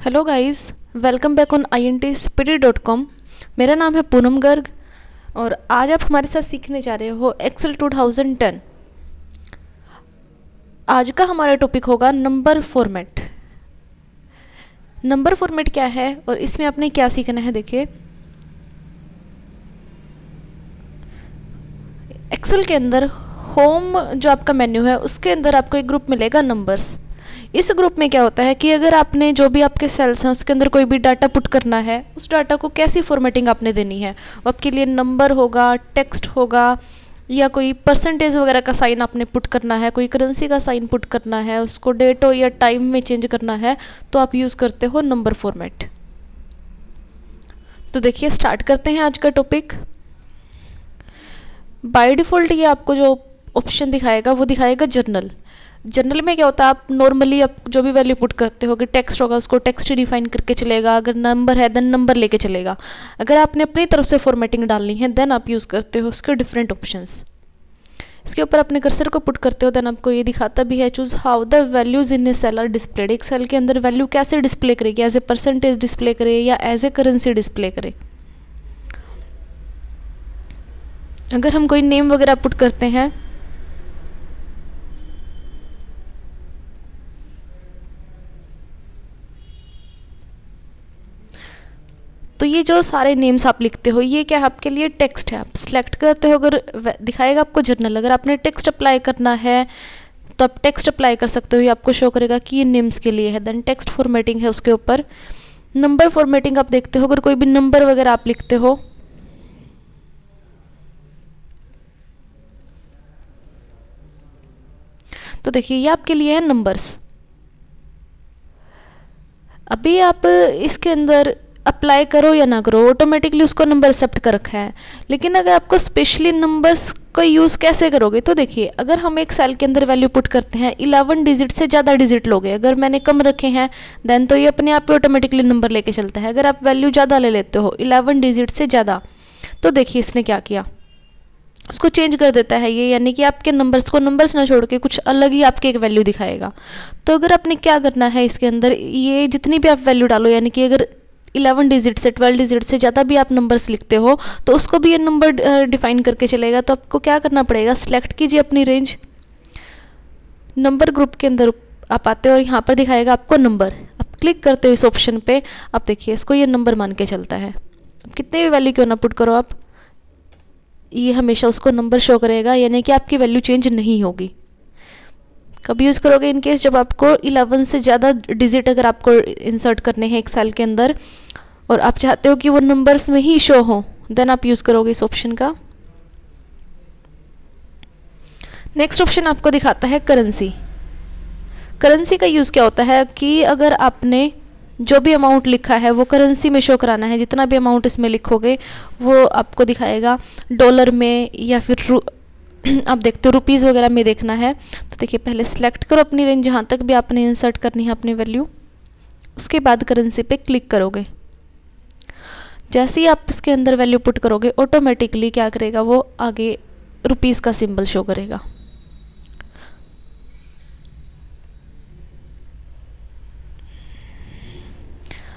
Hello guys, welcome back on intspd.com। मेरा नाम है पूनम गर्ग और आज आप हमारे साथ सीखने जा रहे हो एक्सेल 2010। आज का हमारा टॉपिक होगा नंबर फॉर्मेट। नंबर फॉर्मेट क्या है और इसमें आपने क्या सीखना है, देखिए। एक्सेल के अंदर होम जो आपका मेन्यू है उसके अंदर आपको एक ग्रुप मिलेगा नंबर्स। इस ग्रुप में क्या होता है कि अगर आपने जो भी आपके सेल्स हैं उसके अंदर कोई भी डाटा पुट करना है, उस डाटा को कैसी फॉर्मेटिंग आपने देनी है, वो आपके लिए नंबर होगा, टेक्स्ट होगा, या कोई परसेंटेज वगैरह का साइन आपने पुट करना है, कोई करेंसी का साइन पुट करना है, उसको डेट हो या टाइम में चेंज करना है, तो आप यूज़ करते हो नंबर फॉर्मेट। तो देखिए, स्टार्ट करते हैं आज का टॉपिक। बाय डिफ़ॉल्ट ये आपको जो ऑप्शन दिखाएगा वो दिखाएगा जर्नल। जर्नल में क्या होता है, आप नॉर्मली आप जो भी वैल्यू पुट करते हो, कि टेक्स्ट होगा उसको टेक्स्ट ही डिफाइन करके चलेगा, अगर नंबर है देन नंबर लेके चलेगा। अगर आपने अपनी तरफ से फॉर्मेटिंग डालनी है देन आप यूज़ करते हो उसके डिफरेंट ऑप्शंस। इसके ऊपर अपने कर्सर को पुट करते हो देन आपको ये दिखाता भी है, choose how the values in a cell are displayed. एक सेल के अंदर वैल्यू कैसे डिस्प्ले करेगी, एज ए परसेंटेज डिस्प्ले करे या एज ए करेंसी डिस्प्ले करे। अगर हम कोई नेम वगैरह पुट करते हैं तो ये जो सारे नेम्स आप लिखते हो ये क्या है, आपके लिए टेक्स्ट है। आप सिलेक्ट करते हो, अगर दिखाएगा आपको जर्नल। अगर आपने टेक्स्ट अप्लाई करना है तो आप टेक्स्ट अप्लाई कर सकते हो, ये आपको शो करेगा कि ये नेम्स के लिए है। देन टेक्स्ट फॉर्मेटिंग है उसके ऊपर। नंबर फॉर्मेटिंग आप देखते हो, अगर कोई भी नंबर वगैरह आप लिखते हो तो देखिए ये आपके लिए है नंबर्स। अभी आप इसके अंदर अप्लाई करो या ना करो, ऑटोमेटिकली उसको नंबर एक्सेप्ट कर रखा है। लेकिन अगर आपको स्पेशली नंबर्स का यूज़ कैसे करोगे, तो देखिए, अगर हम एक सेल के अंदर वैल्यू पुट करते हैं, 11 डिजिट से ज़्यादा डिजिट लोगे, अगर मैंने कम रखे हैं देन तो ये अपने आप ही ऑटोमेटिकली नंबर लेके चलता है। अगर आप वैल्यू ज़्यादा ले लेते हो, 11 डिजिट से ज़्यादा, तो देखिए इसने क्या किया, उसको चेंज कर देता है ये, यानी कि आपके नंबर्स को नंबर्स ना छोड़ के कुछ अलग ही आपके एक वैल्यू दिखाएगा। तो अगर आपने क्या करना है इसके अंदर, ये जितनी भी आप वैल्यू डालो, यानी कि अगर 11 डिजिट से 12 डिजिट से ज़्यादा भी आप नंबर्स लिखते हो तो उसको भी ये नंबर डिफाइन करके चलेगा। तो आपको क्या करना पड़ेगा, सिलेक्ट कीजिए अपनी रेंज। नंबर ग्रुप के अंदर आप आते हो और यहाँ पर दिखाएगा आपको नंबर। आप क्लिक करते हो इस ऑप्शन पे, आप देखिए इसको ये नंबर मान के चलता है। कितने भी वैल्यू क्यों ना पुट करो आप, ये हमेशा उसको नंबर शो करेगा, यानी कि आपकी वैल्यू चेंज नहीं होगी। कब यूज़ करोगे, इन केस जब आपको 11 से ज़्यादा डिजिट अगर आपको इंसर्ट करने हैं एक सेल के अंदर और आप चाहते हो कि वो नंबर्स में ही शो हो, देन आप यूज़ करोगे इस ऑप्शन का। नेक्स्ट ऑप्शन आपको दिखाता है करेंसी। करेंसी का यूज़ क्या होता है कि अगर आपने जो भी अमाउंट लिखा है वो करेंसी में शो कराना है, जितना भी अमाउंट इसमें लिखोगे वो आपको दिखाएगा डॉलर में या फिर आप देखते हो रुपीज़ वगैरह में देखना है। तो देखिए, पहले सेलेक्ट करो अपनी रेंज जहाँ तक भी आपने इंसर्ट करनी है अपनी वैल्यू, उसके बाद करेंसी पे क्लिक करोगे। जैसे ही आप इसके अंदर वैल्यू पुट करोगे ऑटोमेटिकली क्या करेगा, वो आगे रुपीज़ का सिंबल शो करेगा।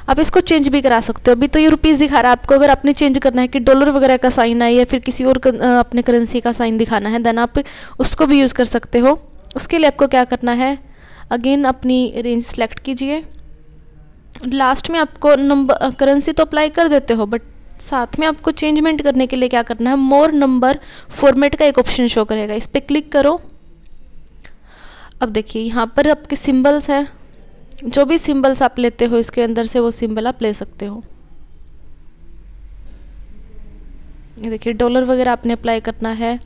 आप इसको चेंज भी करा सकते हो। अभी तो ये रुपीज़ दिखा रहा है आपको, अगर आपने चेंज करना है कि डॉलर वगैरह का साइन है या फिर किसी और अपने करेंसी का साइन दिखाना है, देन आप उसको भी यूज़ कर सकते हो। उसके लिए आपको क्या करना है, अगेन अपनी रेंज सेलेक्ट कीजिए। लास्ट में आपको नंबर करेंसी तो अप्लाई कर देते हो, बट साथ में आपको चेंजमेंट करने के लिए क्या करना है, मोर नंबर फॉर्मेट का एक ऑप्शन शो करेगा, इस पर क्लिक करो। अब देखिए यहाँ पर आपके सिंबल्स हैं, जो भी सिंबल्स आप लेते हो इसके अंदर से वो सिंबल आप ले सकते हो। ये देखिए डॉलर वगैरह आपने अप्लाई करना है,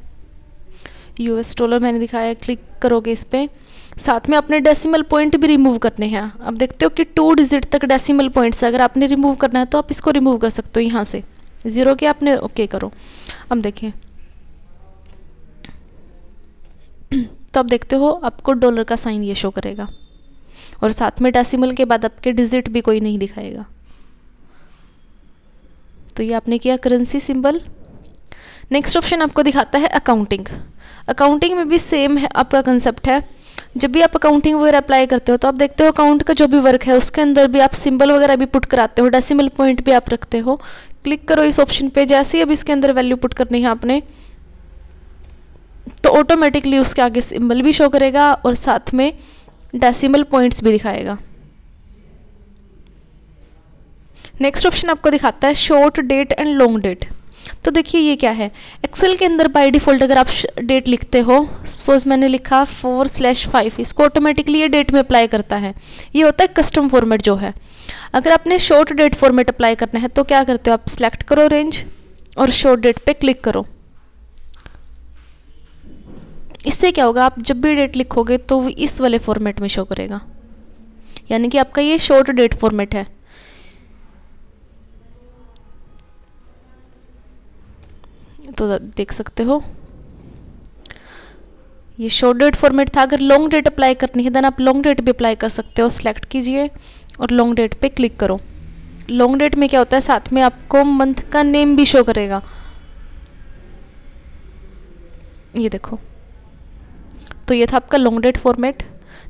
यूएस डॉलर मैंने दिखाया है, क्लिक करोगे इस पर। साथ में आपने डेसिमल पॉइंट भी रिमूव करने हैं। अब देखते हो कि 2 डिजिट तक डेसिमल पॉइंट्स अगर आपने रिमूव करना है तो आप इसको रिमूव कर सकते हो यहाँ से। 0 के आपने ओके करो। अब देखिए तो अब देखते हो आपको डॉलर का साइन ये शो करेगा और साथ में डेसिमल के बाद आपके डिजिट भी कोई नहीं दिखाएगा। तो ये आपने किया करेंसी सिंबल। नेक्स्ट ऑप्शन आपको दिखाता है अकाउंटिंग। अकाउंटिंग में भी सेम है आपका कंसेप्ट है। जब भी आप अकाउंटिंग वगैरह अप्लाई करते हो तो आप देखते हो अकाउंट का जो भी वर्क है उसके अंदर भी आप सिंबल वगैरह भी पुट कराते हो, डेसिमल पॉइंट भी आप रखते हो। क्लिक करो इस ऑप्शन पे, जैसे ही अब इसके अंदर वैल्यू पुट करनी है आपने तो ऑटोमेटिकली उसके आगे सिंबल भी शो करेगा और साथ में डेसिमल पॉइंट्स भी दिखाएगा। नेक्स्ट ऑप्शन आपको दिखाता है short date and long date. तो देखिए ये क्या है, एक्सेल के अंदर बाय डिफ़ॉल्ट अगर आप डेट लिखते हो, सपोज मैंने लिखा 4/5, इसको ऑटोमेटिकली ये डेट में अप्लाई करता है। ये होता है कस्टम फॉर्मेट जो है। अगर आपने शॉर्ट डेट फॉर्मेट अप्लाई करना है तो क्या करते हो, आप सिलेक्ट करो रेंज और शॉर्ट डेट पे क्लिक करो। इससे क्या होगा, आप जब भी डेट लिखोगे तो वो इस वाले फॉर्मेट में शो करेगा, यानी कि आपका ये शॉर्ट डेट फॉर्मेट है। तो देख सकते हो ये शॉर्ट डेट फॉर्मेट था। अगर लॉन्ग डेट अप्लाई करनी है देन आप लॉन्ग डेट भी अप्लाई कर सकते हो। सिलेक्ट कीजिए और लॉन्ग डेट पे क्लिक करो। लॉन्ग डेट में क्या होता है, साथ में आपको मंथ का नेम भी शो करेगा। ये देखो, तो ये था आपका लॉन्ग डेट फॉर्मेट।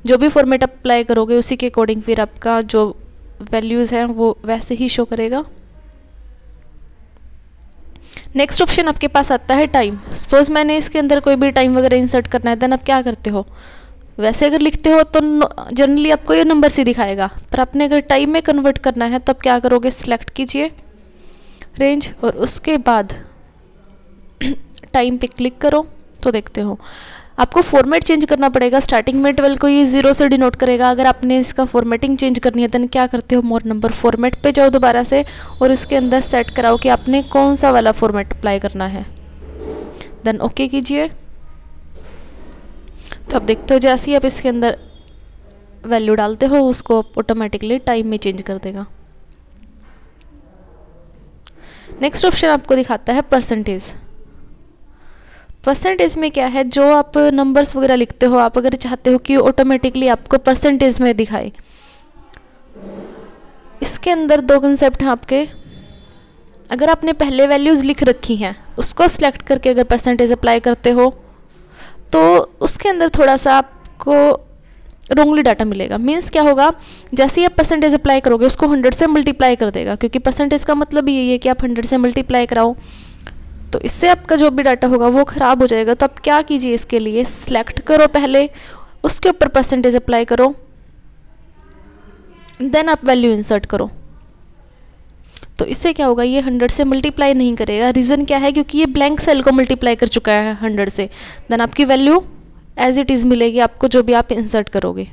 जो भी फॉर्मेट अप्लाई करोगे उसी के अकॉर्डिंग फिर आपका जो वैल्यूज़ हैं वो वैसे ही शो करेगा। नेक्स्ट ऑप्शन आपके पास आता है टाइम। सपोज मैंने इसके अंदर कोई भी टाइम वगैरह इंसर्ट करना है, देन आप क्या करते हो, वैसे अगर लिखते हो तो जनरली आपको ये नंबर से दिखाएगा, पर आपने अगर टाइम में कन्वर्ट करना है तो आप क्या करोगे, सिलेक्ट कीजिए रेंज और उसके बाद टाइम पे क्लिक करो। तो देखते हो आपको फॉर्मेट चेंज करना पड़ेगा। स्टार्टिंग में 12 को ये 0 से डिनोट करेगा। अगर आपने इसका फॉर्मेटिंग चेंज करनी है देन क्या करते हो, मोर नंबर फॉर्मेट पे जाओ दोबारा से और इसके अंदर सेट कराओ कि आपने कौन सा वाला फॉर्मेट अप्लाई करना है, देन ओके कीजिए। तो आप देखते हो जैसे ही आप इसके अंदर वैल्यू डालते हो उसको ऑटोमेटिकली टाइम में चेंज कर देगा। नेक्स्ट ऑप्शन आपको दिखाता है परसेंटेज। परसेंटेज में क्या है, जो आप नंबर्स वगैरह लिखते हो, आप अगर चाहते हो कि ऑटोमेटिकली आपको परसेंटेज में दिखाए, इसके अंदर दो कंसेप्ट हैं आपके। अगर आपने पहले वैल्यूज़ लिख रखी हैं उसको सिलेक्ट करके अगर परसेंटेज अप्लाई करते हो तो उसके अंदर थोड़ा सा आपको रोंगली डाटा मिलेगा। मीन्स क्या होगा, जैसे ही आप परसेंटेज अप्लाई करोगे उसको 100 से मल्टीप्लाई कर देगा, क्योंकि परसेंटेज का मतलब यही है कि आप 100 से मल्टीप्लाई कराओ, तो इससे आपका जो भी डाटा होगा वो ख़राब हो जाएगा। तो आप क्या कीजिए, इसके लिए सिलेक्ट करो पहले, उसके ऊपर परसेंटेज अप्लाई करो, देन आप वैल्यू इंसर्ट करो। तो इससे क्या होगा, ये 100 से मल्टीप्लाई नहीं करेगा। रीज़न क्या है, क्योंकि ये ब्लैंक सेल को मल्टीप्लाई कर चुका है 100 से। देन आपकी वैल्यू एज इट इज़ मिलेगी आपको जो भी आप इंसर्ट करोगे।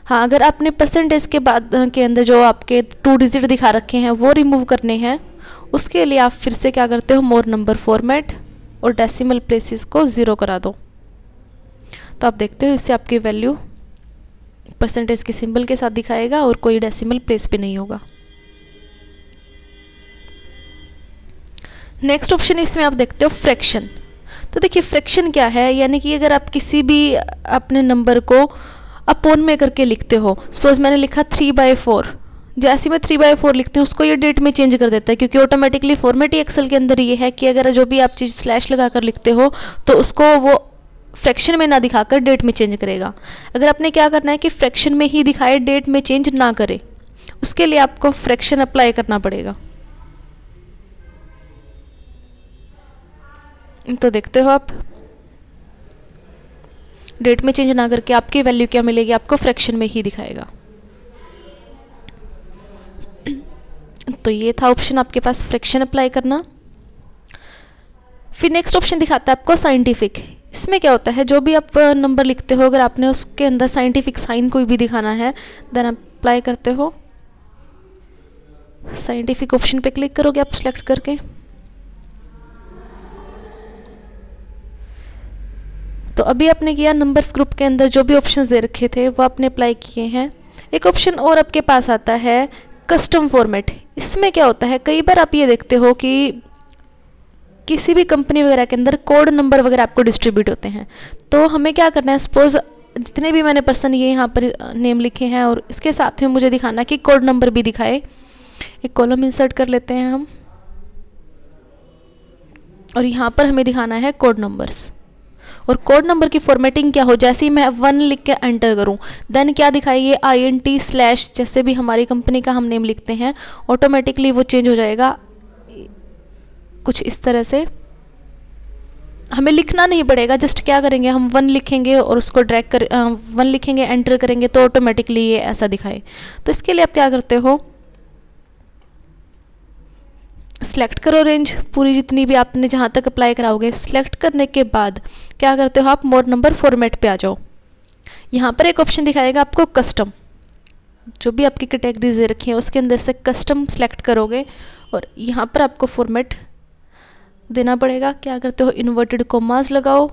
हाँ, अगर आपने परसेंटेज के बाद के अंदर जो आपके 2 डिजिट दिखा रखे हैं वो रिमूव करने हैं, उसके लिए आप फिर से क्या करते हो, मोर नंबर फॉर्मेट और डेसिमल प्लेसेस को 0 करा दो। तो आप देखते हो इससे आपकी वैल्यू परसेंटेज के सिंबल के साथ दिखाएगा और कोई डेसिमल प्लेस पे नहीं होगा। नेक्स्ट ऑप्शन इसमें आप देखते हो फ्रैक्शन। तो देखिए फ्रैक्शन क्या है, यानी कि अगर आप किसी भी अपने नंबर को अपॉन में करके लिखते हो, सपोज मैंने लिखा 3/4, जैसे मैं 3/4 लिखती हूँ उसको ये डेट में चेंज कर देता है, क्योंकि ऑटोमेटिकली फॉर्मेट ही एक्सेल के अंदर ये है कि अगर जो भी आप चीज़ स्लैश लगा कर लिखते हो तो उसको वो फ्रैक्शन में ना दिखाकर डेट में चेंज करेगा। अगर आपने क्या करना है कि फ्रैक्शन में ही दिखाए, डेट में चेंज ना करे, उसके लिए आपको फ्रैक्शन अप्लाई करना पड़ेगा। तो देखते हो आप, डेट में चेंज ना करके आपकी वैल्यू क्या मिलेगी, आपको फ्रैक्शन में ही दिखाएगा। तो ये था ऑप्शन आपके पास फ्रैक्शन अप्लाई करना। फिर नेक्स्ट ऑप्शन दिखाता है आपको साइंटिफिक। इसमें क्या होता है, जो भी आप नंबर लिखते हो अगर आपने उसके अंदर साइंटिफिक साइन कोई भी दिखाना है देन आप अप्लाई करते हो, साइंटिफिक ऑप्शन पे क्लिक करोगे आप सिलेक्ट करके। तो अभी आपने किया, नंबर्स ग्रुप के अंदर जो भी ऑप्शंस दे रखे थे वो आपने अप्लाई किए हैं। एक ऑप्शन और आपके पास आता है कस्टम फॉर्मेट। इसमें क्या होता है, कई बार आप ये देखते हो कि किसी भी कंपनी वगैरह के अंदर कोड नंबर वगैरह आपको डिस्ट्रीब्यूट होते हैं। तो हमें क्या करना है, सपोज जितने भी मैंने पर्सन ये यहाँ पर नेम लिखे हैं और इसके साथ में मुझे दिखाना कि कोड नंबर भी दिखाए। एक कॉलम इंसर्ट कर लेते हैं हम और यहाँ पर हमें दिखाना है कोड नंबर्स, और कोड नंबर की फॉर्मेटिंग क्या हो, जैसे ही मैं 1 लिख के एंटर करूं देन क्या दिखाइए INT/ जैसे भी हमारी कंपनी का हम नेम लिखते हैं ऑटोमेटिकली वो चेंज हो जाएगा कुछ इस तरह से। हमें लिखना नहीं पड़ेगा, जस्ट क्या करेंगे हम 1 लिखेंगे और उसको ड्रैग कर 1 लिखेंगे एंटर करेंगे तो ऑटोमेटिकली ये ऐसा दिखाए। तो इसके लिए आप क्या करते हो, सिलेक्ट करो रेंज पूरी जितनी भी आपने जहाँ तक अप्लाई कराओगे। सिलेक्ट करने के बाद क्या करते हो आप मोर नंबर फॉर्मेट पे आ जाओ। यहाँ पर एक ऑप्शन दिखाएगा आपको कस्टम, जो भी आपकी कैटेगरीज दे रखी हैं उसके अंदर से कस्टम सेलेक्ट करोगे और यहाँ पर आपको फॉर्मेट देना पड़ेगा। क्या करते हो इन्वर्टेड कॉमास लगाओ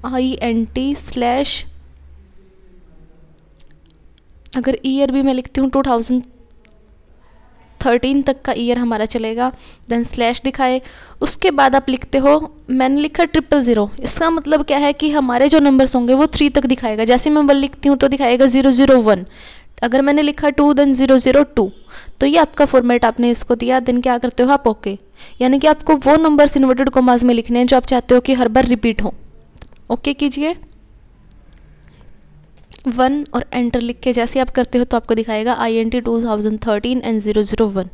INT/, अगर ईयर भी मैं लिखती हूँ 2013 तक का ईयर हमारा चलेगा, देन स्लैश दिखाए। उसके बाद आप लिखते हो, मैंने लिखा 000, इसका मतलब क्या है कि हमारे जो नंबर्स होंगे वो 3 तक दिखाएगा। जैसे मैं 1 लिखती हूँ तो दिखाएगा 001, अगर मैंने लिखा 2 देन 002। तो ये आपका फॉर्मेट आपने इसको दिया, देन क्या करते हो आप ओके, यानी कि आपको वो नंबर्स इन्वर्टेड कॉमास में लिखने हैं जो आप चाहते हो कि हर बार रिपीट हो। ओके कीजिए 1 और एंटर लिख के जैसे आप करते हो तो आपको दिखाएगा INT 2013 एंड 001।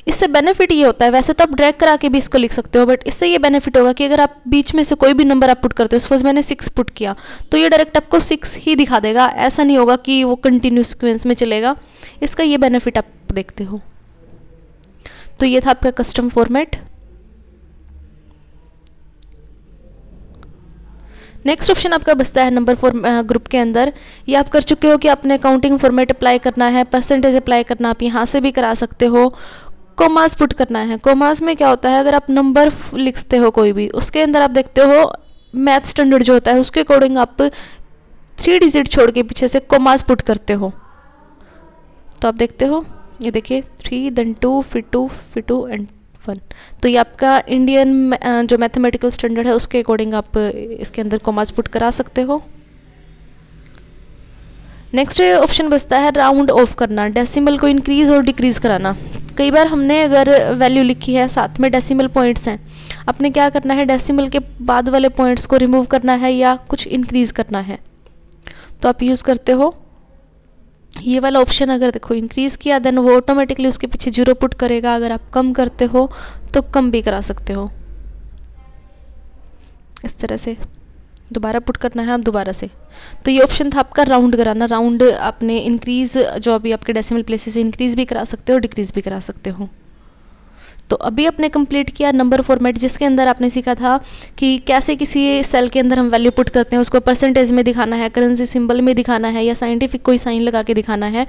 इससे बेनिफिट ये होता है, वैसे तो आप ड्रैग करा के भी इसको लिख सकते हो, बट इससे ये बेनिफिट होगा कि अगर आप बीच में से कोई भी नंबर आप पुट करते हो, सपोज मैंने 6 पुट किया तो ये डायरेक्ट आपको 6 ही दिखा देगा, ऐसा नहीं होगा कि वो कंटिन्यू सीक्वेंस में चलेगा। इसका ये बेनिफिट आप देखते हो। तो ये था आपका कस्टम फॉर्मेट। नेक्स्ट ऑप्शन आपका बचता है नंबर ग्रुप के अंदर। ये आप कर चुके हो कि आपने काउंटिंग फॉर्मेट अप्लाई करना है, परसेंटेज अप्लाई करना आप यहाँ से भी करा सकते हो। कोमास पुट करना है, कोमास में क्या होता है अगर आप नंबर लिखते हो कोई भी उसके अंदर आप देखते हो मैथ स्टैंडर्ड जो होता है उसके अकॉर्डिंग आप 3 डिजिट छोड़ के पीछे से कोमास पुट करते हो। तो आप देखते हो ये देखिए 3 देन 2 फिर 2 फिर 2 एंड 1। तो ये आपका इंडियन जो मैथमेटिकल स्टैंडर्ड है उसके अकॉर्डिंग आप इसके अंदर कॉमास पुट करा सकते हो। नेक्स्ट ऑप्शन बचता है राउंड ऑफ करना, डेसिमल को इंक्रीज और डिक्रीज कराना। कई बार हमने अगर वैल्यू लिखी है साथ में डेसिमल पॉइंट्स हैं, आपने क्या करना है डेसिमल के बाद वाले पॉइंट्स को रिमूव करना है या कुछ इंक्रीज करना है तो आप यूज़ करते हो ये वाला ऑप्शन। अगर देखो इंक्रीज किया देन वो ऑटोमेटिकली उसके पीछे 0 पुट करेगा, अगर आप कम करते हो तो कम भी करा सकते हो। इस तरह से दोबारा पुट करना है आप दोबारा से। तो ये ऑप्शन था आपका राउंड कराना, राउंड आपने इंक्रीज जो अभी आपके डेसिमल प्लेसेस इंक्रीज भी करा सकते हो डिक्रीज भी करा सकते हो। तो अभी आपने कंप्लीट किया नंबर फॉर्मेट, जिसके अंदर आपने सीखा था कि कैसे किसी सेल के अंदर हम वैल्यू पुट करते हैं, उसको परसेंटेज में दिखाना है, करेंसी सिंबल में दिखाना है या साइंटिफिक कोई साइन लगा के दिखाना है।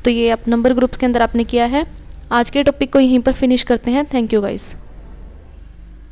तो ये आप नंबर ग्रुप्स के अंदर आपने किया है। आज के टॉपिक को यहीं पर फिनिश करते हैं। Thank you guys.